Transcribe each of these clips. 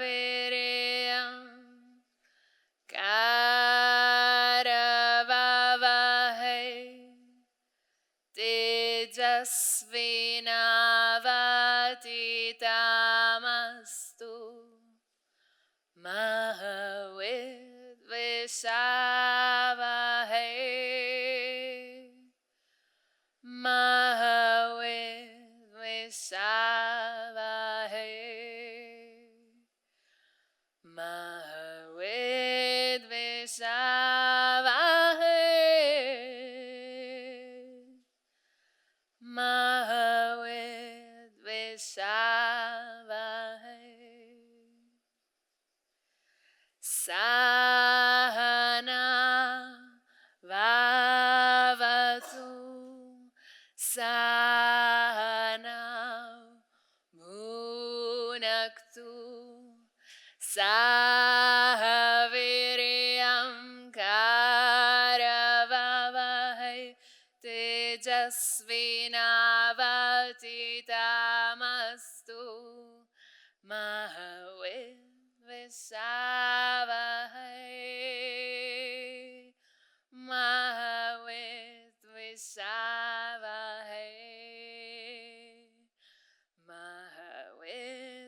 Sahaviryam Karavavahe Tejasvinavaditamastu Mahavidvishavahe Mahavidvishavahe Mahavidvishavahe Mahavidvishavahe Sahana Vavatu Sahana Bhunaktu Sahaviryam Karavavahe Tejasvinavaditamastu Mahavidvishavahe Mahavidvishavahe Mahavidvishavahe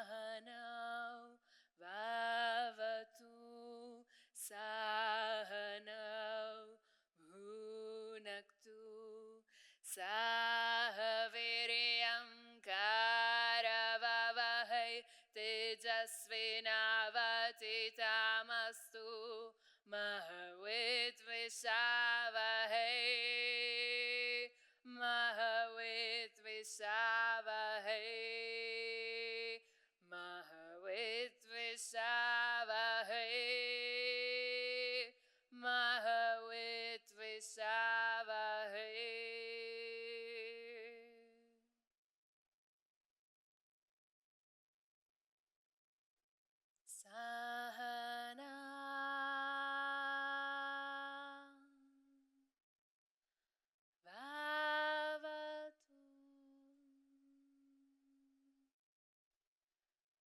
Sahanau Vavatu Sahanau Bhunaktu Sahaviryam Karavavahe Tejasvinavaditamastu Mahavidvishavahe Mahavidvishavahe Mahavidvishavahe Mahavidvishavahe Sahana Vavatu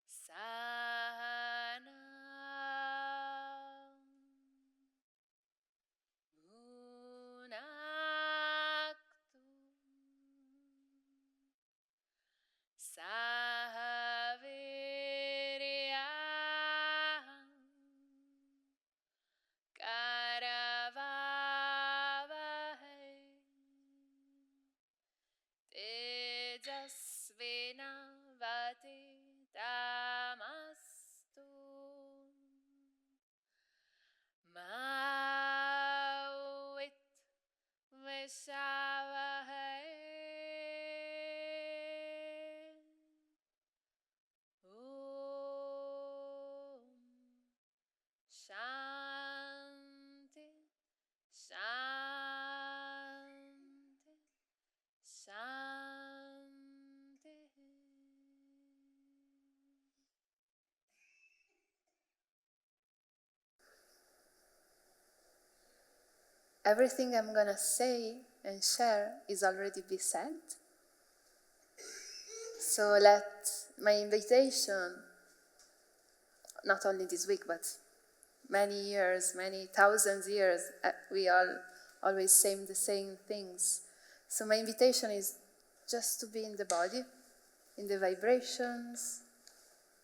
Sahana Bhunaktu Sahaviryam Karavavahe Tejasvinavaditamastu Mahavidvishavahe Om Shanti Shanti Shanti. Everything I'm gonna say and share is already be said. So let my invitation, not only this week, but many years, many thousands years, we all always say the same things. So my invitation is just to be in the body, in the vibrations,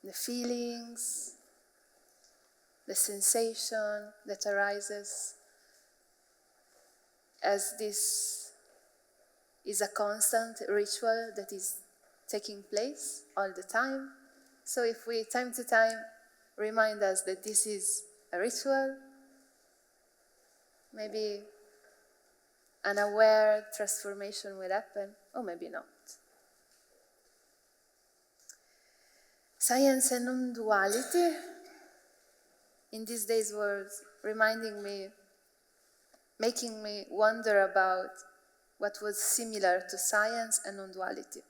the feelings, the sensation that arises, as this is a constant ritual that is taking place all the time. So if we, time to time, remind us that this is a ritual, maybe an aware transformation will happen, or maybe not. Science and non-duality, in these days, was reminding me, making me wonder about what was similar to science and non-duality.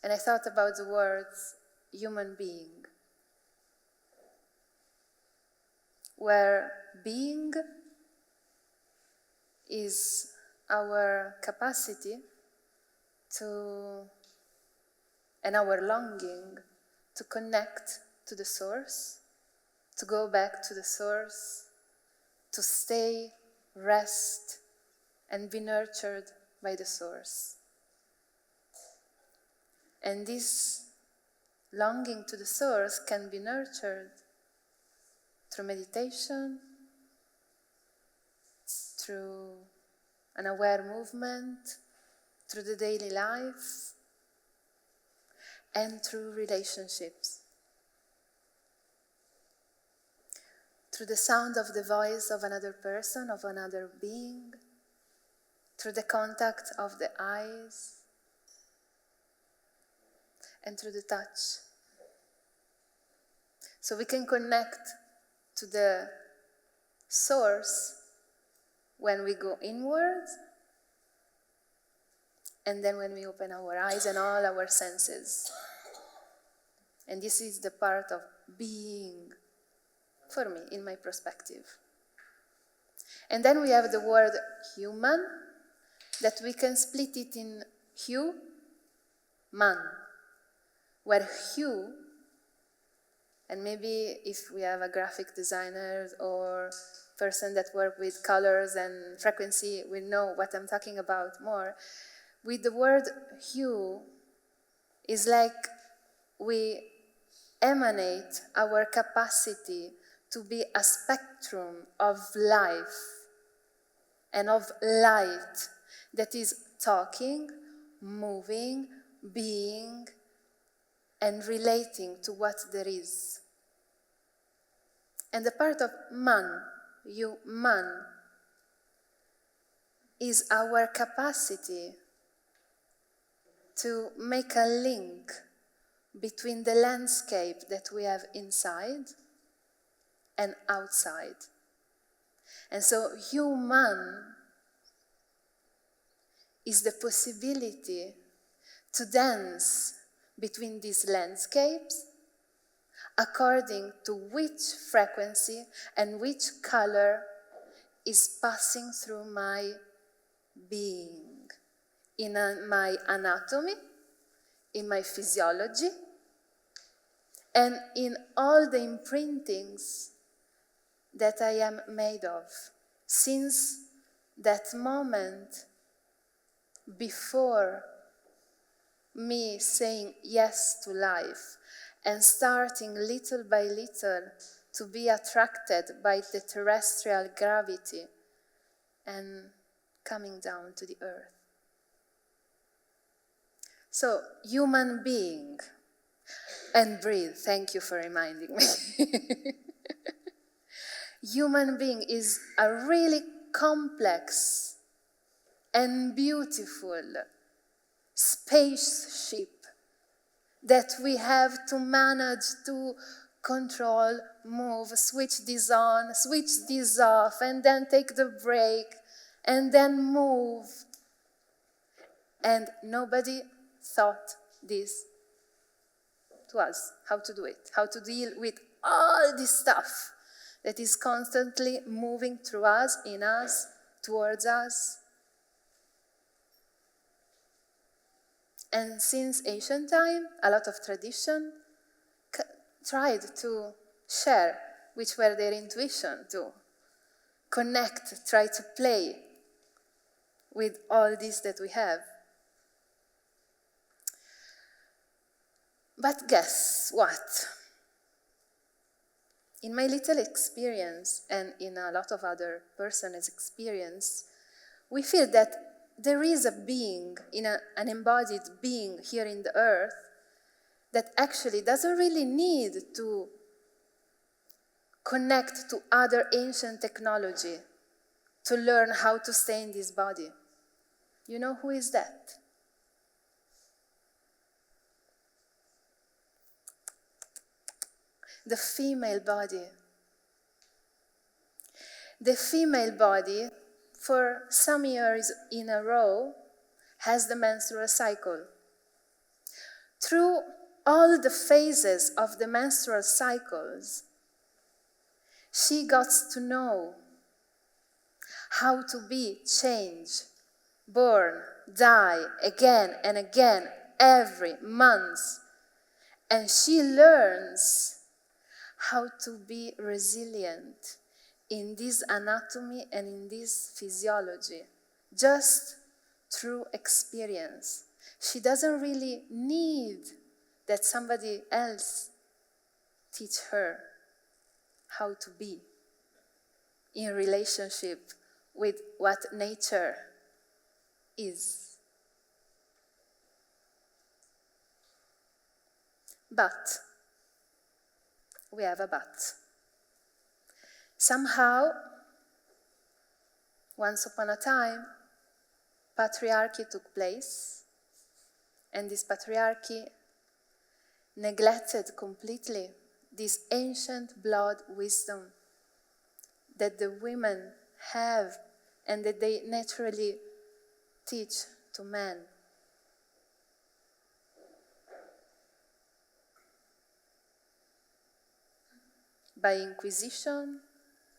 And I thought about the words human being, where being is our capacity to, and our longing to connect to the source, to go back to the source, to stay, rest, and be nurtured by the source. And this longing to the source can be nurtured through meditation, through an aware movement, through the daily life, and through relationships. Through the sound of the voice of another person, of another being, through the contact of the eyes, and through the touch. So we can connect to the source when we go inwards, and then when we open our eyes and all our senses. And this is the part of being, for me, in my perspective. And then we have the word human, that we can split it in hue, man, where hue, and maybe if we have a graphic designer or person that work with colors and frequency, we know what I'm talking about more. With the word hue, is like we emanate our capacity to be a spectrum of life and of light that is talking, moving, being, and relating to what there is. And the part of man, man, is our capacity to make a link between the landscape that we have inside and outside. And so human is the possibility to dance between these landscapes according to which frequency and which color is passing through my being, in my anatomy, in my physiology, and in all the imprintings that I am made of, since that moment before me saying yes to life and starting little by little to be attracted by the terrestrial gravity and coming down to the earth. So, human being, and breathe, thank you for reminding me. Human being is a really complex and beautiful spaceship that we have to manage to control, move, switch this on, switch this off, and then take the break, and then move. And nobody thought this to us, how to do it, how to deal with all this stuff that is constantly moving through us, in us, towards us. And since ancient time, a lot of tradition tried to share which were their intuition, to connect, try to play with all this that we have. But guess what? In my little experience, and in a lot of other persons' experience, we feel that there is a being, an embodied being here in the earth, that actually doesn't really need to connect to other ancient technology to learn how to stay in this body. You know who is that? The female body. The female body, for some years in a row, has the menstrual cycle. Through all the phases of the menstrual cycles, she got to know how to be changed, born, die again and again every month. And she learns how to be resilient in this anatomy and in this physiology, just through experience. She doesn't really need that somebody else teach her how to be in relationship with what nature is. But we have a but. Somehow, once upon a time, patriarchy took place, and this patriarchy neglected completely this ancient blood wisdom that the women have and that they naturally teach to men. By inquisition,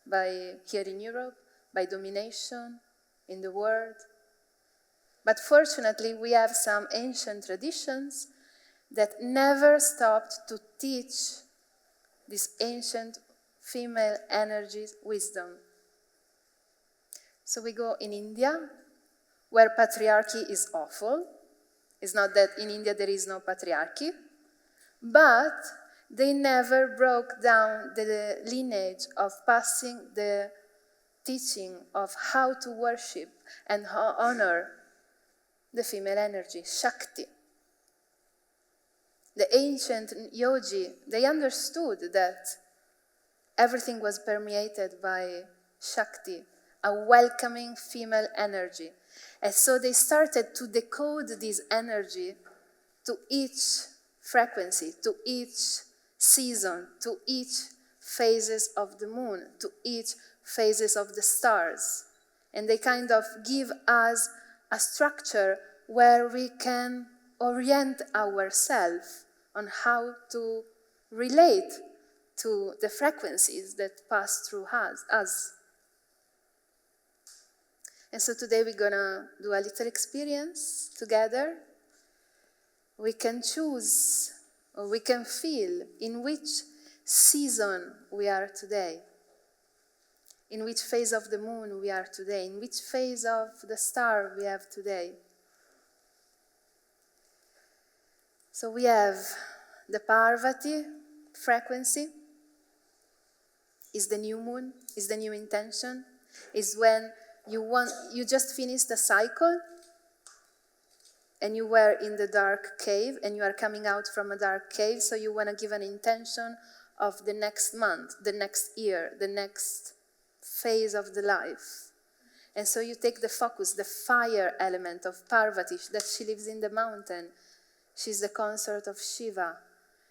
by here in Europe, by domination in the world. But fortunately, we have some ancient traditions that never stopped to teach this ancient female energy wisdom. So we go in India, where patriarchy is awful. It's not that in India there is no patriarchy, but they never broke down the lineage of passing the teaching of how to worship and honor the female energy, Shakti. The ancient Yogi, they understood that everything was permeated by Shakti, a welcoming female energy. And so they started to decode this energy to each frequency, to each season, to each phases of the moon, to each phases of the stars. And they kind of give us a structure where we can orient ourselves on how to relate to the frequencies that pass through us. And so today we're gonna do a little experience together. We can choose, or we can feel in which season we are today, in which phase of the moon we are today, in which phase of the star we have today. So we have the Parvati frequency, is the new moon, is the new intention, is when you just finished the cycle and you were in the dark cave and you are coming out from a dark cave, so you want to give an intention of the next month, the next year, the next phase of the life. And so you take the focus, the fire element of Parvati, that she lives in the mountain. She's the consort of Shiva.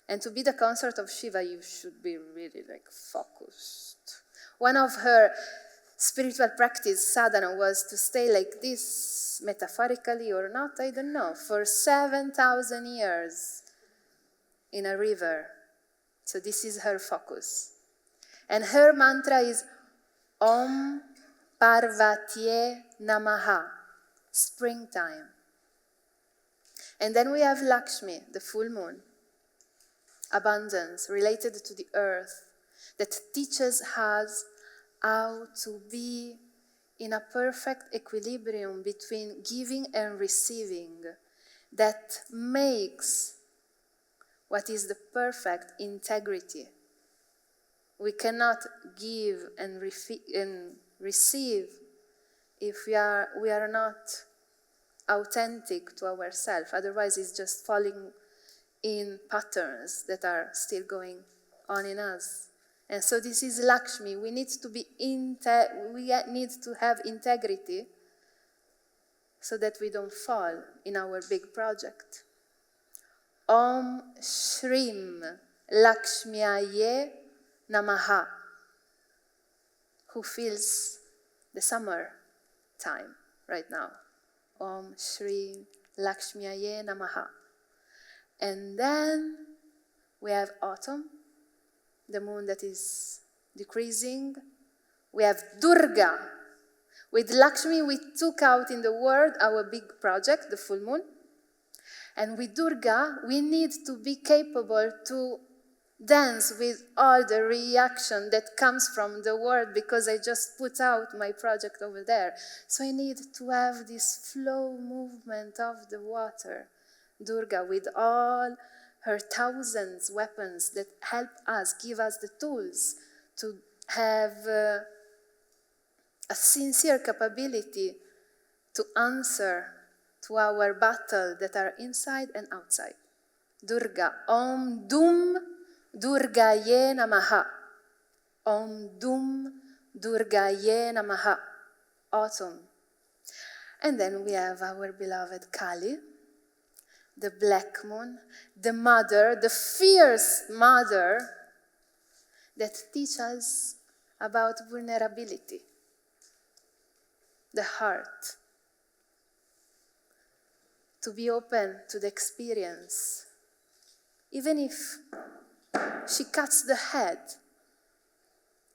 And to be the consort of Shiva, you should be really focused. One of her spiritual practice, sadhana, was to stay like this, metaphorically or not, I don't know, for 7,000 years in a river. So this is her focus. And her mantra is Om Parvatye Namaha, springtime. And then we have Lakshmi, the full moon, abundance, related to the earth, that teaches us how to be in a perfect equilibrium between giving and receiving, that makes what is the perfect integrity. We cannot give and receive if we are not authentic to ourselves. Otherwise, it's just falling in patterns that are still going on in us. And so this is Lakshmi. We need to need to have integrity so that we don't fall in our big project. Om Shrim Lakshmiaye Namaha. Who feels the summer time right now? Om Shrim Lakshmiaye Namaha. And then we have autumn, the moon that is decreasing. We have Durga. With Lakshmi, we took out in the world our big project, the full moon. And with Durga, we need to be capable to dance with all the reaction that comes from the world because I just put out my project over there. So I need to have this flow movement of the water. Durga, with all her thousands weapons that help us, give us the tools to have a sincere capability to answer to our battle that are inside and outside. Durga, Om Dum Durgaye Namaha. Om Dum Durgaye Namaha. Autumn. And then we have our beloved Kali, the black moon, the mother, the fierce mother that teaches us about vulnerability, the heart, to be open to the experience. Even if she cuts the head,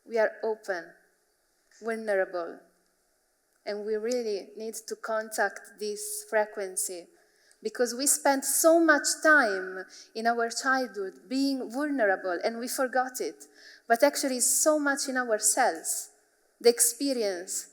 we are open, vulnerable, and we really need to contact this frequency because we spent so much time in our childhood being vulnerable and we forgot it. But actually it's so much in ourselves, the experience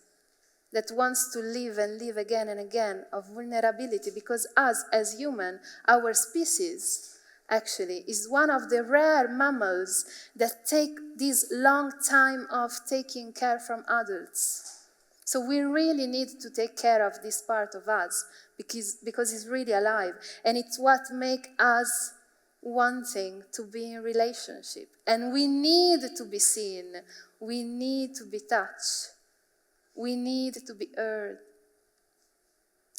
that wants to live and live again and again of vulnerability, because us as human, our species actually is one of the rare mammals that take this long time of taking care from adults. So we really need to take care of this part of us because it's really alive. And it's what makes us wanting to be in relationship. And we need to be seen. We need to be touched. We need to be heard.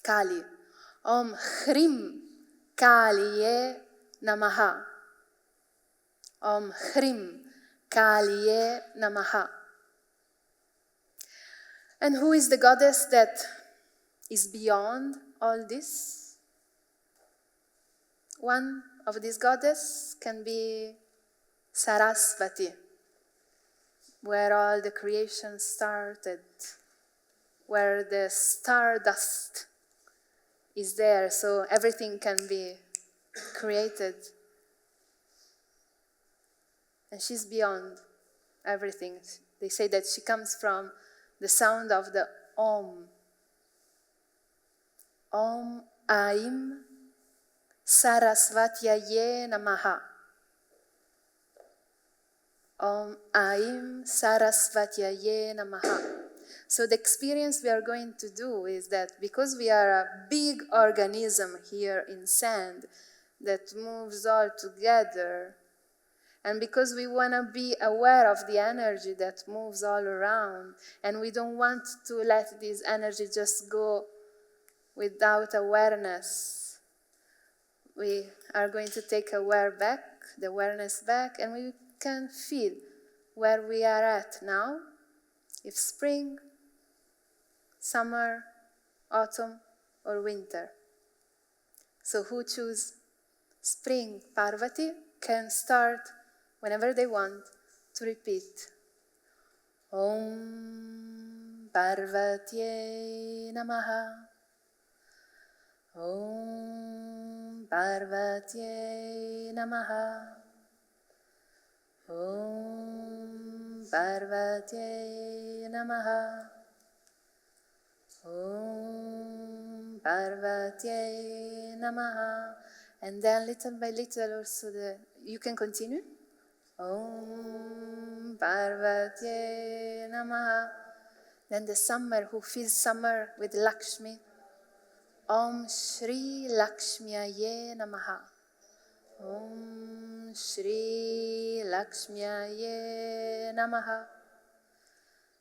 Kali. Om Hrim Kaliye Namaha. Om Hrim Kaliye Namaha. And who is the goddess that is beyond all this? One of these goddesses can be Sarasvati, where all the creation started, where the stardust is there, so everything can be created. And she's beyond everything. They say that she comes from the sound of the Om. Om Aim Sarasvatyaye Namaha. Om Aim Sarasvatyaye Namaha. So the experience we are going to do is that because we are a big organism here in sand that moves all together, and because we want to be aware of the energy that moves all around, and we don't want to let this energy just go without awareness, we are going to take the awareness back, and we can feel where we are at now. If spring, summer, autumn, or winter. So who choose spring? Parvati can start whenever they want to repeat. Om Parvatye Namaha. Om Parvatye Namaha. Om Parvatye Namaha. Om Parvatye Namaha. And then little by little also you can continue. Om Parvatye Namaha. Then the summer, who feels summer with Lakshmi. Om Shri Lakshmiaye Namaha. Om Shri Lakshmiaye Namaha.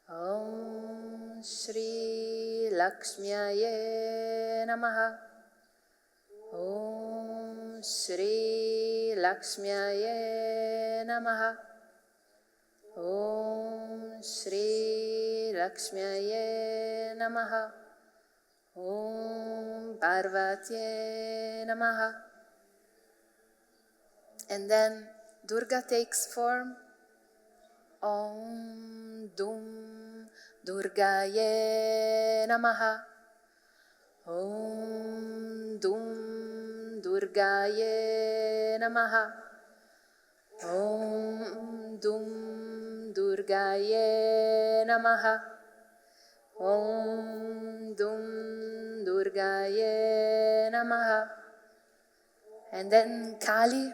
Om Shri Lakshmiaye Namaha. Om Shri Lakshmiaye Namaha. Om Shri Lakshmiaye Namaha. Om Parvatye Namaha. And then Durga takes form. Om Dum Durgaye Namaha. Om Dum Durgaye Namaha. Om Dum Durgaye Namaha. Om Dum Durgaye Namaha. And then Kali.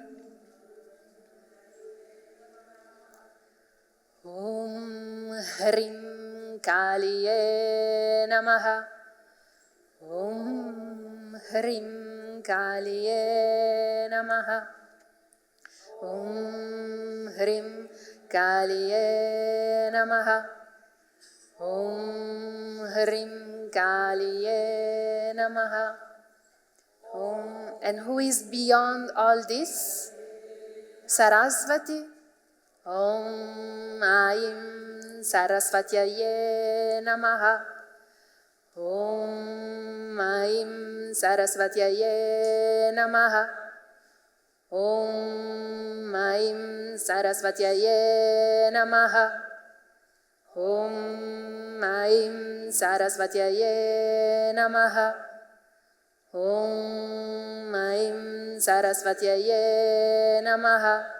Om Hrim Kaliye Namaha. Om Hrim Kaliye Namaha. Om Hrim Kaliye Namaha. Om Hrim Kaliye Namaha. And who is beyond all this? Sarasvati. Om Aim Sarasvatyaye Namaha. Om Aim Sarasvatyaye Namaha. Om Aim Sarasvatyaye Namaha. Om Aim Sarasvatyaye Namaha. Om Aim Sarasvatyaye Namaha.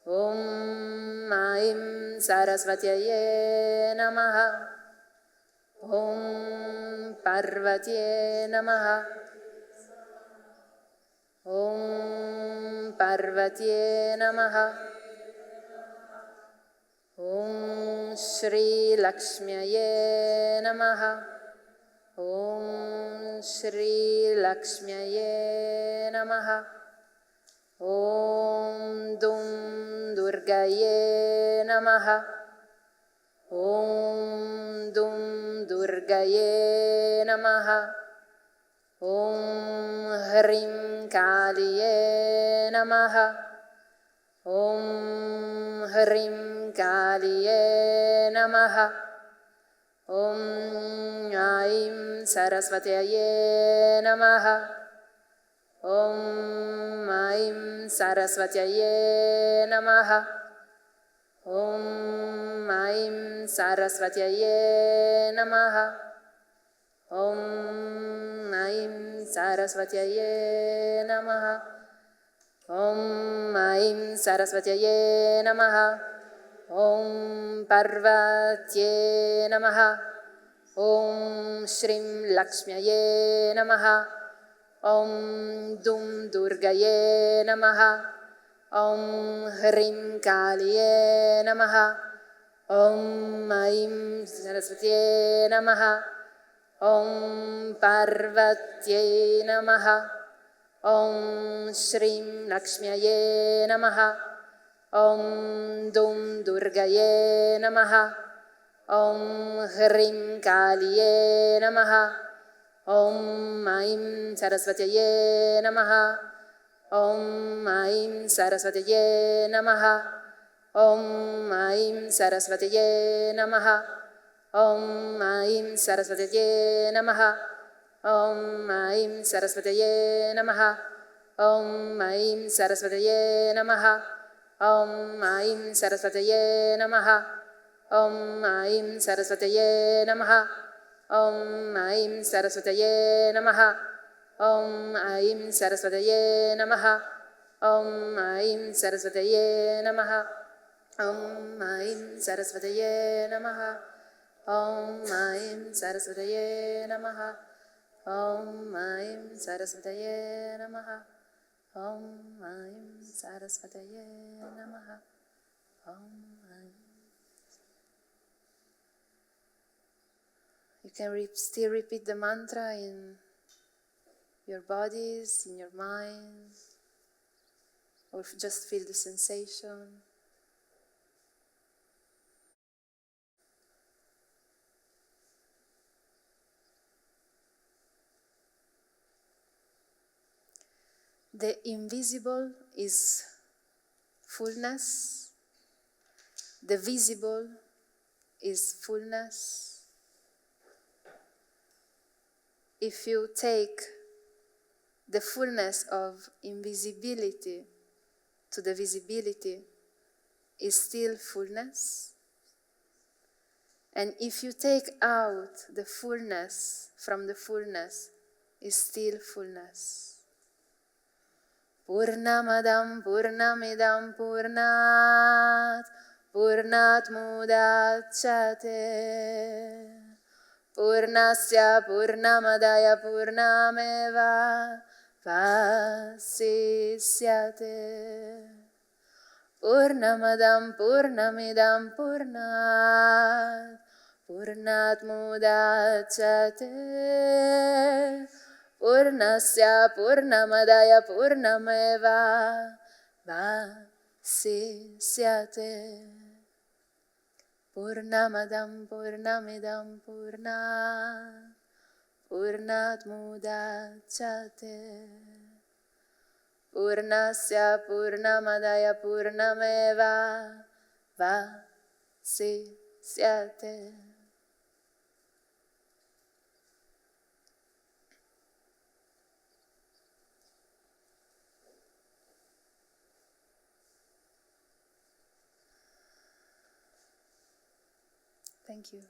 Om Aim Sarasvatyaye Namaha. Om Parvatye Namaha. Om Parvatye Namaha. Om Shri Lakshmiaye Namaha. Om Shri Lakshmiaye Namaha. Om Dum Durgaye Namaha. Om Dum Durgaye Namaha. Om Hrim Kaliye Namaha. Om Hrim Kaliye Namaha. Om Aim Sarasvatyaye Namaha. Om Aim Sarasvatyaye Namaha. Om Aim Sarasvatyaye Namaha. Om Aim Sarasvatyaye Namaha. Om Aim Sarasvatyaye Namaha. Om Parvatye Namaha. Om Shrim Lakshmiaye Namaha. Om Dum Durgaye Namaha. Om Hrim Kaliye Namaha. Om Aim Sarasvatye Namaha. Om Parvatye Namaha. Om Shrim Lakshmiaye Namaha. Om Dum Durgaye Namaha. Om Hrim Kaliye Namaha. Om Aim Sarasvatyaye Namaha. Om Aim Sarasvatyaye Namaha. Om Aim Sarasvatyaye Namaha. Om Aim Sarasvatyaye Namaha. Om Aim Sarasvatyaye Namaha. Om Aim Sarasvatyaye Namaha. Om Aim Sarasvatyaye Namaha. Om Aim Sarasvatyaye Namaha. Om Aim Sarasvatyaye Namaha. Om Aim Sarasvatyaye Namaha. Om Aim Sarasvatyaye Namaha. Om Aim Sarasvatyaye Namaha. Om Aim Sarasvatyaye Namaha. Om Aim Sarasvatyaye Namaha. Om Aim Sarasvatyaye Namaha. Om Aim. You can still repeat the mantra in your bodies, in your mind. or just feel the sensation. The invisible is fullness. The visible is fullness. If you take the fullness of invisibility to the visibility, is still fullness. And if you take out the fullness from the fullness, is still fullness. Purnamadam purnamidam purnat purnat mudachyate purnasya purnamadaya purnameva vasishyate purnamadam purnamidam purnat purnat mudachyate purnasya purnamadaya purnameva vasishyate purnamadam purnamidam purnat purnat mudachyate purnasya purnamadaya purnameva vasishyate. Thank you.